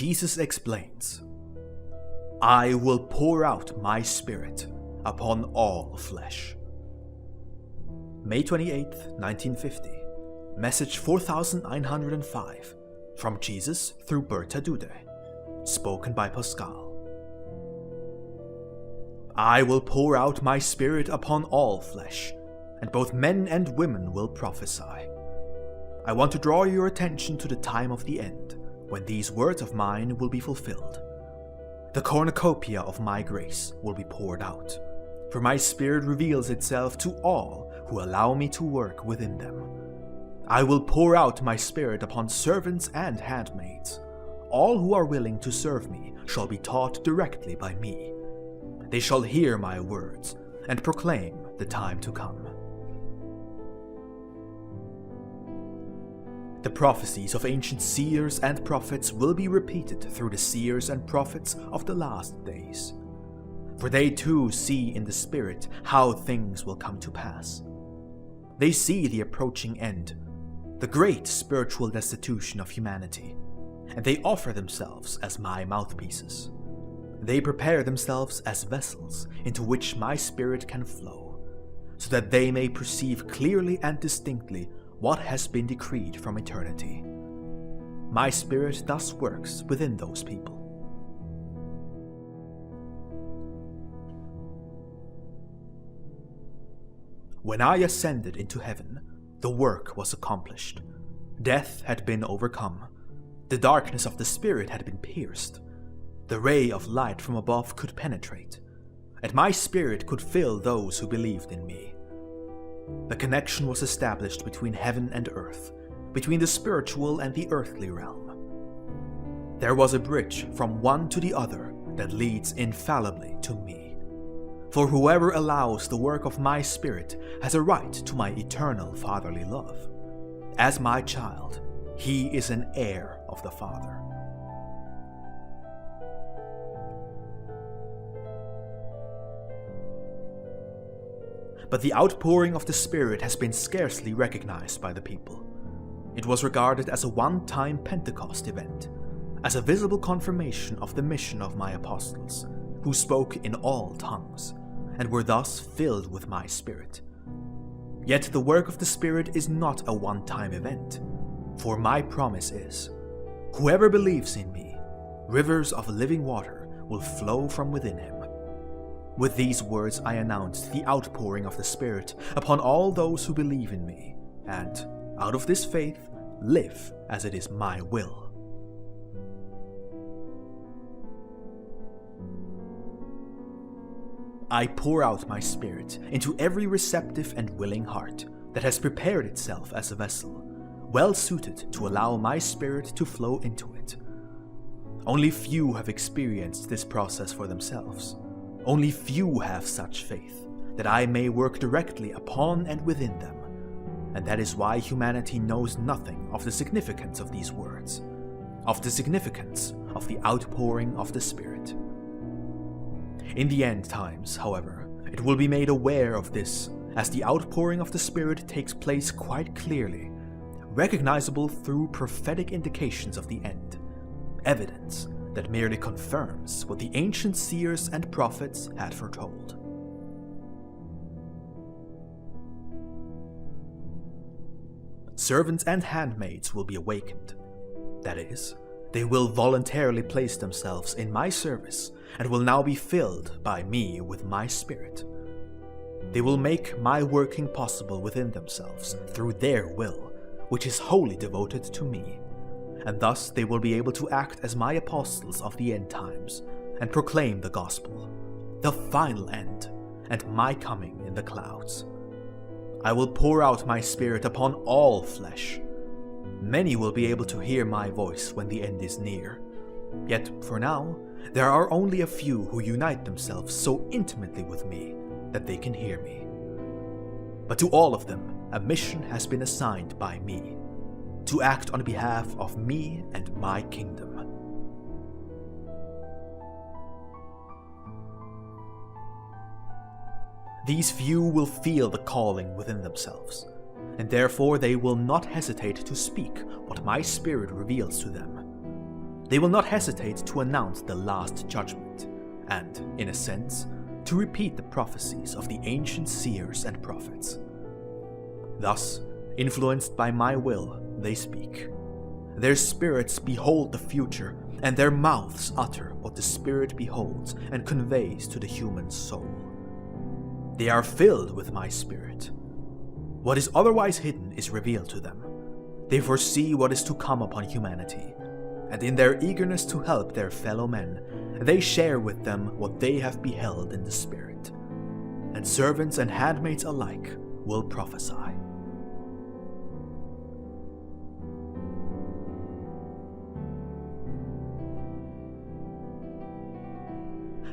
Jesus explains, "I will pour out my Spirit upon all flesh." May 28, 1950, message 4905, from Jesus through Bertha Dudde, spoken by Pascal. "I will pour out my Spirit upon all flesh, and both men and women will prophesy." I want to draw your attention to the time of the end, when these words of mine will be fulfilled. The cornucopia of my grace will be poured out, for my Spirit reveals itself to all who allow me to work within them. I will pour out my Spirit upon servants and handmaids. All who are willing to serve me shall be taught directly by me. They shall hear my words and proclaim the time to come. The prophecies of ancient seers and prophets will be repeated through the seers and prophets of the last days. For they too see in the Spirit how things will come to pass. They see the approaching end, the great spiritual destitution of humanity, and they offer themselves as my mouthpieces. They prepare themselves as vessels into which my Spirit can flow, so that they may perceive clearly and distinctly what has been decreed from eternity. My Spirit thus works within those people. When I ascended into heaven, the work was accomplished. Death had been overcome. The darkness of the Spirit had been pierced. The ray of light from above could penetrate, and my Spirit could fill those who believed in me. The connection was established between heaven and earth, between the spiritual and the earthly realm. There was a bridge from one to the other that leads infallibly to me. For whoever allows the work of my Spirit has a right to my eternal fatherly love. As my child, he is an heir of the Father. But the outpouring of the Spirit has been scarcely recognized by the people. It was regarded as a one-time Pentecost event, as a visible confirmation of the mission of my apostles, who spoke in all tongues, and were thus filled with my Spirit. Yet the work of the Spirit is not a one-time event, for my promise is, whoever believes in me, rivers of living water will flow from within him. With these words I announced the outpouring of the Spirit upon all those who believe in me, and, out of this faith, live as it is my will. I pour out my Spirit into every receptive and willing heart that has prepared itself as a vessel, well suited to allow my Spirit to flow into it. Only few have experienced this process for themselves. Only few have such faith, that I may work directly upon and within them, and that is why humanity knows nothing of the significance of these words, of the significance of the outpouring of the Spirit. In the end times, however, it will be made aware of this, as the outpouring of the Spirit takes place quite clearly, recognizable through prophetic indications of the end, evidence that merely confirms what the ancient seers and prophets had foretold. Servants and handmaids will be awakened. That is, they will voluntarily place themselves in my service and will now be filled by me with my Spirit. They will make my working possible within themselves through their will, which is wholly devoted to me. And thus they will be able to act as my apostles of the end times, and proclaim the gospel, the final end, and my coming in the clouds. I will pour out my Spirit upon all flesh. Many will be able to hear my voice when the end is near. Yet, for now, there are only a few who unite themselves so intimately with me that they can hear me. But to all of them, a mission has been assigned by me, to act on behalf of me and my kingdom. These few will feel the calling within themselves, and therefore they will not hesitate to speak what my Spirit reveals to them. They will not hesitate to announce the last judgment, and, in a sense, to repeat the prophecies of the ancient seers and prophets. Thus, influenced by my will, they speak. Their spirits behold the future, and their mouths utter what the Spirit beholds and conveys to the human soul. They are filled with my Spirit. What is otherwise hidden is revealed to them. They foresee what is to come upon humanity, and in their eagerness to help their fellow men, they share with them what they have beheld in the Spirit. And servants and handmaids alike will prophesy.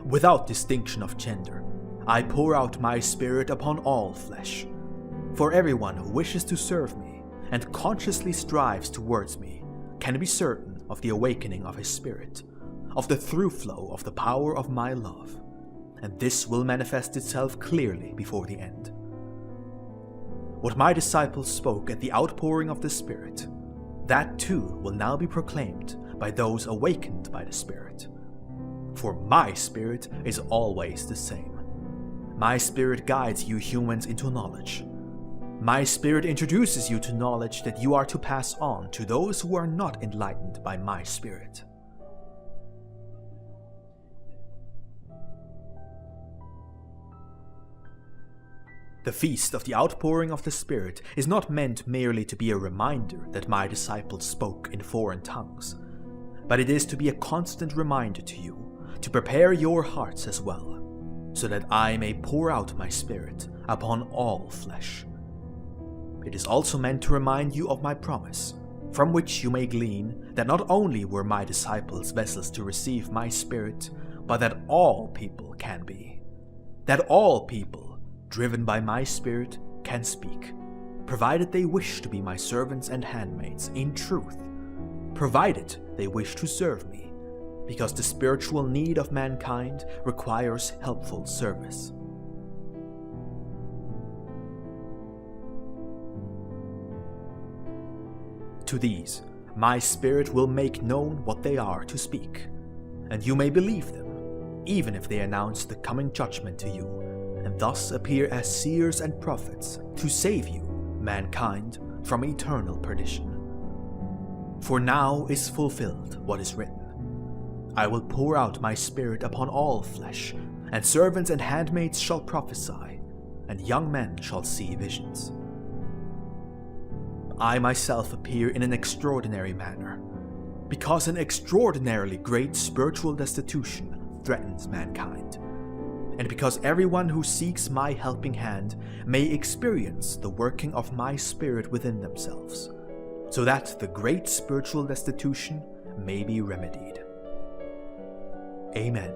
Without distinction of gender, I pour out my Spirit upon all flesh. For everyone who wishes to serve me and consciously strives towards me can be certain of the awakening of his Spirit, of the through flow of the power of my love, and this will manifest itself clearly before the end. What my disciples spoke at the outpouring of the Spirit, that too will now be proclaimed by those awakened by the Spirit. For my Spirit is always the same. My Spirit guides you humans into knowledge. My Spirit introduces you to knowledge that you are to pass on to those who are not enlightened by my Spirit. The feast of the outpouring of the Spirit is not meant merely to be a reminder that my disciples spoke in foreign tongues, but it is to be a constant reminder to you, to prepare your hearts as well, so that I may pour out my Spirit upon all flesh. It is also meant to remind you of my promise, from which you may glean that not only were my disciples vessels to receive my Spirit, but that all people can be. That all people, driven by my Spirit, can speak, provided they wish to be my servants and handmaids in truth, provided they wish to serve me, because the spiritual need of mankind requires helpful service. To these, my Spirit will make known what they are to speak, and you may believe them, even if they announce the coming judgment to you, and thus appear as seers and prophets to save you, mankind, from eternal perdition. For now is fulfilled what is written. I will pour out my Spirit upon all flesh, and servants and handmaids shall prophesy, and young men shall see visions. I myself appear in an extraordinary manner, because an extraordinarily great spiritual destitution threatens mankind, and because everyone who seeks my helping hand may experience the working of my Spirit within themselves, so that the great spiritual destitution may be remedied. Amen.